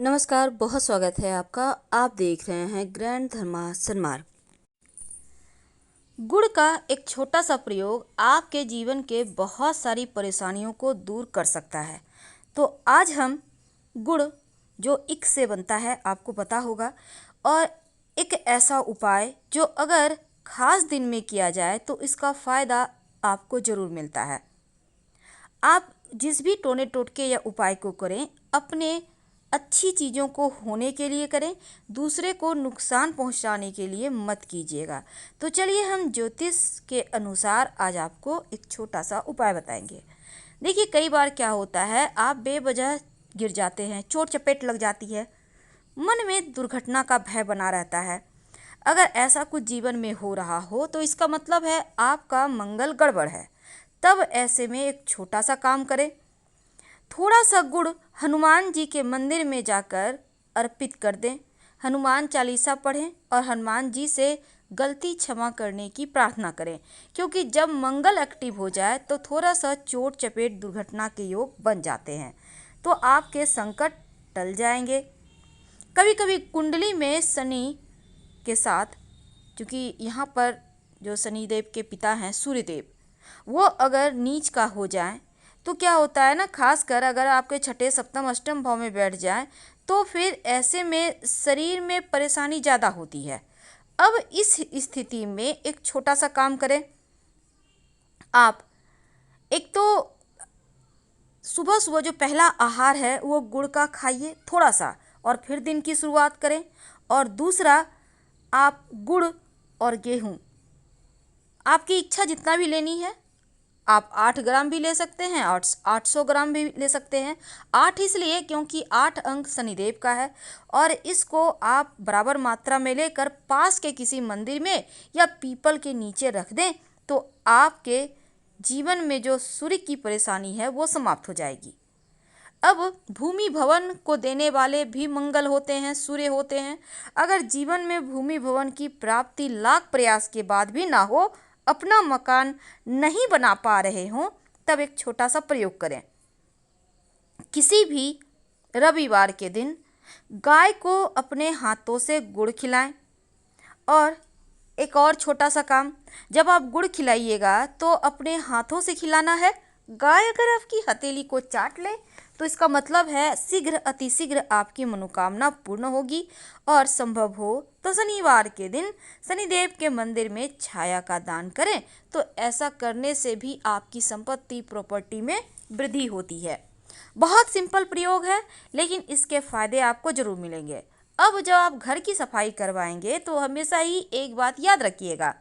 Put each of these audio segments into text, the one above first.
नमस्कार, बहुत स्वागत है आपका। आप देख रहे हैं ग्रैंड धर्मा सन्मार्ग। गुड़ का एक छोटा सा प्रयोग आपके जीवन के बहुत सारी परेशानियों को दूर कर सकता है। तो आज हम गुड़ जो इक से बनता है आपको पता होगा, और एक ऐसा उपाय जो अगर खास दिन में किया जाए तो इसका फ़ायदा आपको ज़रूर मिलता है। आप जिस भी टोने टोटके या उपाय को करें, अपने अच्छी चीज़ों को होने के लिए करें, दूसरे को नुकसान पहुंचाने के लिए मत कीजिएगा। तो चलिए हम ज्योतिष के अनुसार आज आपको एक छोटा सा उपाय बताएंगे। देखिए, कई बार क्या होता है, आप बेवजह गिर जाते हैं, चोट चपेट लग जाती है, मन में दुर्घटना का भय बना रहता है। अगर ऐसा कुछ जीवन में हो रहा हो तो इसका मतलब है आपका मंगल गड़बड़ है। तब ऐसे में एक छोटा सा काम करें। थोड़ा सा गुड़ हनुमान जी के मंदिर में जाकर अर्पित कर दें, हनुमान चालीसा पढ़ें और हनुमान जी से गलती क्षमा करने की प्रार्थना करें, क्योंकि जब मंगल एक्टिव हो जाए तो थोड़ा सा चोट चपेट दुर्घटना के योग बन जाते हैं, तो आपके संकट टल जाएंगे। कभी कभी कुंडली में शनि के साथ, क्योंकि यहाँ पर जो शनिदेव के पिता हैं सूर्यदेव, वो अगर नीच का हो जाए तो क्या होता है ना, खासकर अगर आपके छठे सप्तम अष्टम भाव में बैठ जाए तो फिर ऐसे में शरीर में परेशानी ज़्यादा होती है। अब इस स्थिति में एक छोटा सा काम करें। आप एक तो सुबह सुबह जो पहला आहार है वो गुड़ का खाइए थोड़ा सा, और फिर दिन की शुरुआत करें। और दूसरा, आप गुड़ और गेहूँ, आपकी इच्छा जितना भी लेनी है, आप 8 ग्राम भी ले सकते हैं और 800 ग्राम भी ले सकते हैं। 8 इसलिए क्योंकि 8 अंक शनिदेव का है, और इसको आप बराबर मात्रा में लेकर पास के किसी मंदिर में या पीपल के नीचे रख दें, तो आपके जीवन में जो सूर्य की परेशानी है वो समाप्त हो जाएगी। अब भूमि भवन को देने वाले भी मंगल होते हैं, सूर्य होते हैं। अगर जीवन में भूमि भवन की प्राप्ति लाख प्रयास के बाद भी ना हो, अपना मकान नहीं बना पा रहे हों, तब एक छोटा सा प्रयोग करें। किसी भी रविवार के दिन गाय को अपने हाथों से गुड़ खिलाएं। और एक और छोटा सा काम, जब आप गुड़ खिलाइएगा तो अपने हाथों से खिलाना है। गाय अगर आपकी हथेली को चाट ले तो इसका मतलब है शीघ्र अतिशीघ्र आपकी मनोकामना पूर्ण होगी। और संभव हो तो शनिवार के दिन शनिदेव के मंदिर में छाया का दान करें, तो ऐसा करने से भी आपकी संपत्ति प्रॉपर्टी में वृद्धि होती है। बहुत सिंपल प्रयोग है, लेकिन इसके फायदे आपको जरूर मिलेंगे। अब जब आप घर की सफाई करवाएंगे तो हमेशा ही एक बात याद रखिएगा,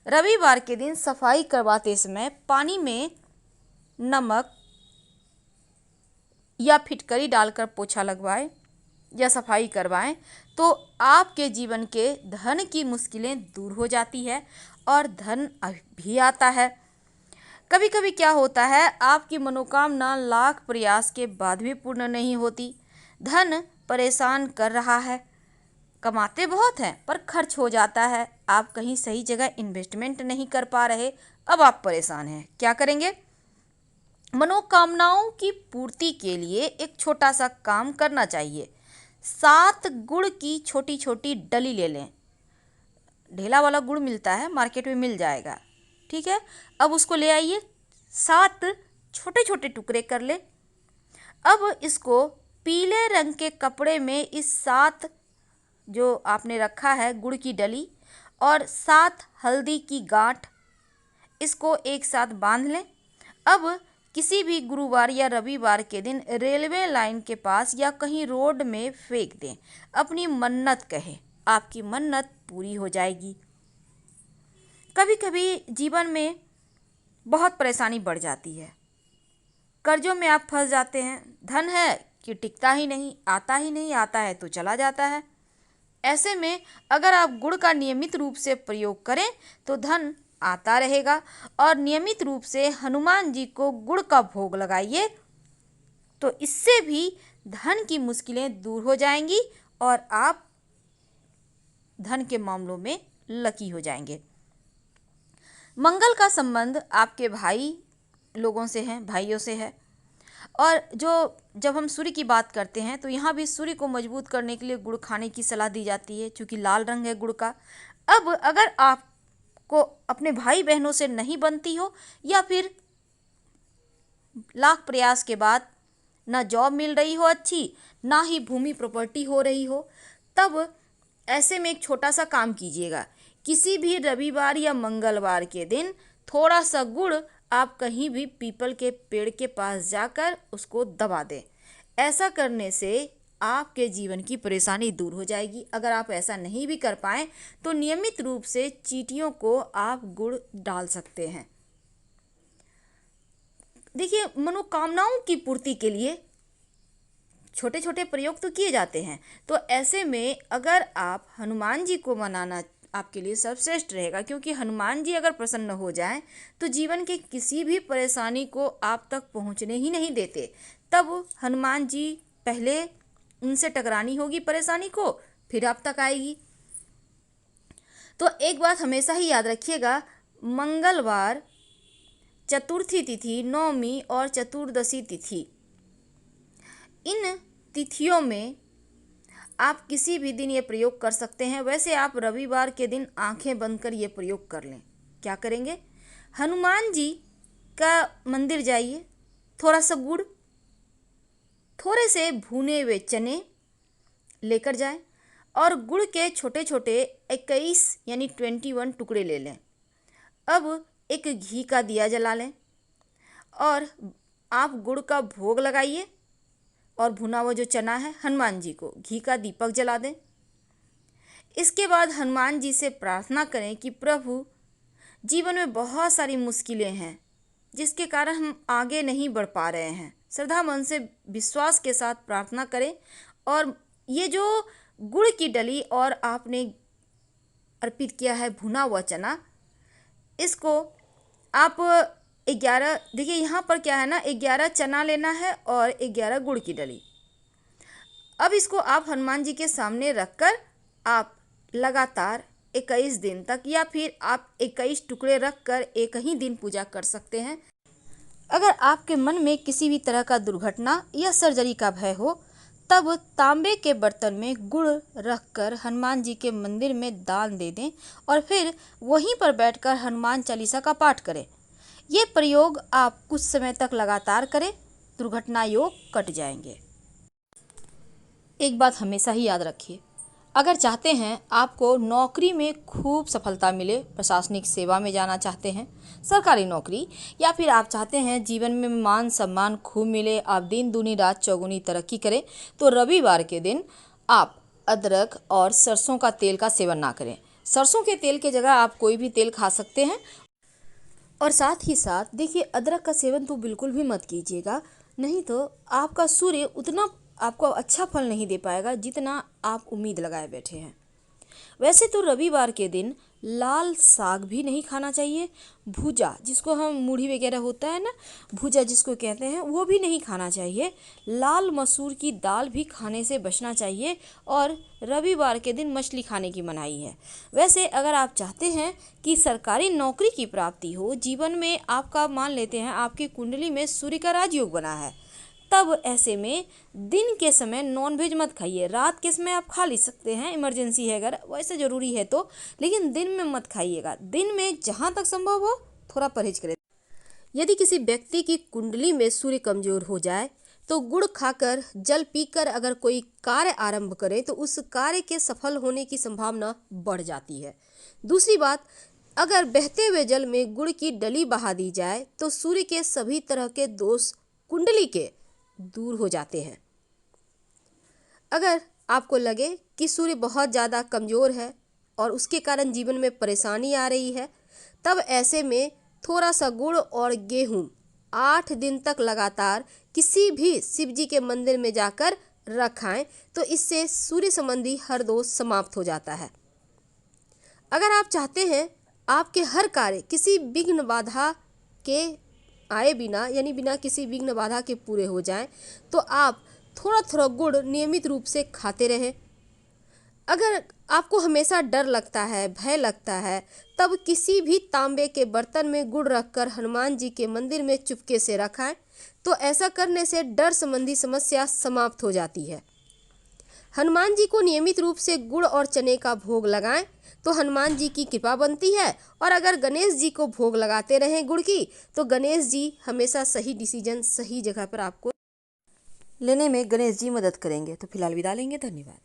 रविवार के दिन सफाई करवाते समय पानी में नमक या फिटकरी डालकर पोछा लगवाएं या सफाई करवाएं, तो आपके जीवन के धन की मुश्किलें दूर हो जाती है और धन भी आता है। कभी कभी क्या होता है, आपकी मनोकामना लाख प्रयास के बाद भी पूर्ण नहीं होती। धन परेशान कर रहा है, कमाते बहुत हैं पर खर्च हो जाता है, आप कहीं सही जगह इन्वेस्टमेंट नहीं कर पा रहे, अब आप परेशान हैं, क्या करेंगे? मनोकामनाओं की पूर्ति के लिए एक छोटा सा काम करना चाहिए। 7 गुड़ की छोटी छोटी डली ले लें। ढेला वाला गुड़ मिलता है, मार्केट में मिल जाएगा, ठीक है। अब उसको ले आइए, 7 छोटे छोटे टुकड़े कर ले। अब इसको पीले रंग के कपड़े में इस 7 जो आपने रखा है गुड़ की डली और 7 हल्दी की गांठ, इसको एक साथ बांध लें। अब किसी भी गुरुवार या रविवार के दिन रेलवे लाइन के पास या कहीं रोड में फेंक दें। अपनी मन्नत कहें, आपकी मन्नत पूरी हो जाएगी। कभी कभी जीवन में बहुत परेशानी बढ़ जाती है, कर्जों में आप फंस जाते हैं, धन है कि टिकता ही नहीं, आता ही नहीं, आता है तो चला जाता है। ऐसे में अगर आप गुड़ का नियमित रूप से प्रयोग करें तो धन आता रहेगा। और नियमित रूप से हनुमान जी को गुड़ का भोग लगाइए, तो इससे भी धन की मुश्किलें दूर हो जाएंगी और आप धन के मामलों में लकी हो जाएंगे। मंगल का संबंध आपके भाई लोगों से है, भाइयों से है। और जो जब हम सूर्य की बात करते हैं तो यहाँ भी सूर्य को मजबूत करने के लिए गुड़ खाने की सलाह दी जाती है, क्योंकि लाल रंग है गुड़ का। अब अगर आपको अपने भाई बहनों से नहीं बनती हो, या फिर लाख प्रयास के बाद ना जॉब मिल रही हो अच्छी, ना ही भूमि प्रॉपर्टी हो रही हो, तब ऐसे में एक छोटा सा काम कीजिएगा। किसी भी रविवार या मंगलवार के दिन थोड़ा सा गुड़ आप कहीं भी पीपल के पेड़ के पास जाकर उसको दबा दें। ऐसा करने से आपके जीवन की परेशानी दूर हो जाएगी। अगर आप ऐसा नहीं भी कर पाएँ तो नियमित रूप से चींटियों को आप गुड़ डाल सकते हैं। देखिए, मनोकामनाओं की पूर्ति के लिए छोटे छोटे प्रयोग तो किए जाते हैं, तो ऐसे में अगर आप हनुमान जी को मनाना आपके लिए सर्वश्रेष्ठ रहेगा, क्योंकि हनुमान जी अगर प्रसन्न हो जाएं तो जीवन के किसी भी परेशानी को आप तक पहुंचने ही नहीं देते। तब हनुमान जी पहले उनसे टकरानी होगी परेशानी को, फिर आप तक आएगी। तो एक बात हमेशा ही याद रखिएगा, मंगलवार, चतुर्थी तिथि, नवमी और चतुर्दशी तिथि, इन तिथियों में आप किसी भी दिन ये प्रयोग कर सकते हैं। वैसे आप रविवार के दिन आंखें बंद कर ये प्रयोग कर लें। क्या करेंगे? हनुमान जी का मंदिर जाइए, थोड़ा सा गुड़, थोड़े से भुने हुए चने लेकर जाएं और गुड़ के छोटे छोटे 21 यानी 21 टुकड़े ले लें। अब एक घी का दिया जला लें और आप गुड़ का भोग लगाइए और भुना हुआ जो चना है हनुमान जी को घी का दीपक जला दें। इसके बाद हनुमान जी से प्रार्थना करें कि प्रभु, जीवन में बहुत सारी मुश्किलें हैं जिसके कारण हम आगे नहीं बढ़ पा रहे हैं। श्रद्धा मन से विश्वास के साथ प्रार्थना करें और ये जो गुड़ की डली और आपने अर्पित किया है भुना हुआ चना, इसको आप 11, देखिए यहाँ पर क्या है ना, 11 चना लेना है और 11 गुड़ की डली। अब इसको आप हनुमान जी के सामने रखकर आप लगातार 21 दिन तक, या फिर आप 21 टुकड़े रखकर एक ही दिन पूजा कर सकते हैं। अगर आपके मन में किसी भी तरह का दुर्घटना या सर्जरी का भय हो, तब तांबे के बर्तन में गुड़ रखकर हनुमान जी के मंदिर में दान दे दें और फिर वहीं पर बैठकर हनुमान चालीसा का पाठ करें। ये प्रयोग आप कुछ समय तक लगातार करें, दुर्घटना योग कट जाएंगे। एक बात हमेशा ही याद रखिए, अगर चाहते हैं आपको नौकरी में खूब सफलता मिले, प्रशासनिक सेवा में जाना चाहते हैं, सरकारी नौकरी, या फिर आप चाहते हैं जीवन में मान सम्मान खूब मिले, आप दिन दूनी रात चौगुनी तरक्की करें, तो रविवार के दिन आप अदरक और सरसों का तेल का सेवन ना करें। सरसों के तेल की जगह आप कोई भी तेल खा सकते हैं। और साथ ही साथ देखिए, अदरक का सेवन तो बिल्कुल भी मत कीजिएगा, नहीं तो आपका सूर्य उतना आपको अच्छा फल नहीं दे पाएगा जितना आप उम्मीद लगाए बैठे हैं। वैसे तो रविवार के दिन लाल साग भी नहीं खाना चाहिए, भुजा जिसको हम मूढ़ी वगैरह होता है ना, भुजा जिसको कहते हैं, वो भी नहीं खाना चाहिए। लाल मसूर की दाल भी खाने से बचना चाहिए और रविवार के दिन मछली खाने की मनाही है। वैसे अगर आप चाहते हैं कि सरकारी नौकरी की प्राप्ति हो, जीवन में आपका मान लेते हैं आपकी कुंडली में सूर्य का राजयोग बना है, तब ऐसे में दिन के समय नॉनवेज मत खाइए। रात के समय आप खा ले सकते हैं, इमरजेंसी है अगर वैसे ज़रूरी है तो, लेकिन दिन में मत खाइएगा। दिन में जहाँ तक संभव हो थोड़ा परहेज करें। यदि किसी व्यक्ति की कुंडली में सूर्य कमजोर हो जाए तो गुड़ खाकर, जल पीकर अगर कोई कार्य आरंभ करे तो उस कार्य के सफल होने की संभावना बढ़ जाती है। दूसरी बात, अगर बहते हुए जल में गुड़ की डली बहा दी जाए तो सूर्य के सभी तरह के दोष कुंडली के दूर हो जाते हैं। अगर आपको लगे कि सूर्य बहुत ज़्यादा कमज़ोर है और उसके कारण जीवन में परेशानी आ रही है, तब ऐसे में थोड़ा सा गुड़ और गेहूं 8 दिन तक लगातार किसी भी शिव जी के मंदिर में जाकर रखाएं, तो इससे सूर्य संबंधी हर दोष समाप्त हो जाता है। अगर आप चाहते हैं आपके हर कार्य किसी विघ्न बाधा के आए बिना, यानी बिना किसी विघ्न बाधा के पूरे हो जाएं, तो आप थोड़ा थोड़ा गुड़ नियमित रूप से खाते रहें। अगर आपको हमेशा डर लगता है, भय लगता है, तब किसी भी तांबे के बर्तन में गुड़ रखकर हनुमान जी के मंदिर में चुपके से रखाएं। तो ऐसा करने से डर संबंधी समस्या समाप्त हो जाती है। हनुमान जी को नियमित रूप से गुड़ और चने का भोग लगाएं तो हनुमान जी की कृपा बनती है। और अगर गणेश जी को भोग लगाते रहें गुड़ की, तो गणेश जी हमेशा सही डिसीजन सही जगह पर आपको लेने में गणेश जी मदद करेंगे। तो फिलहाल विदा लेंगे। धन्यवाद।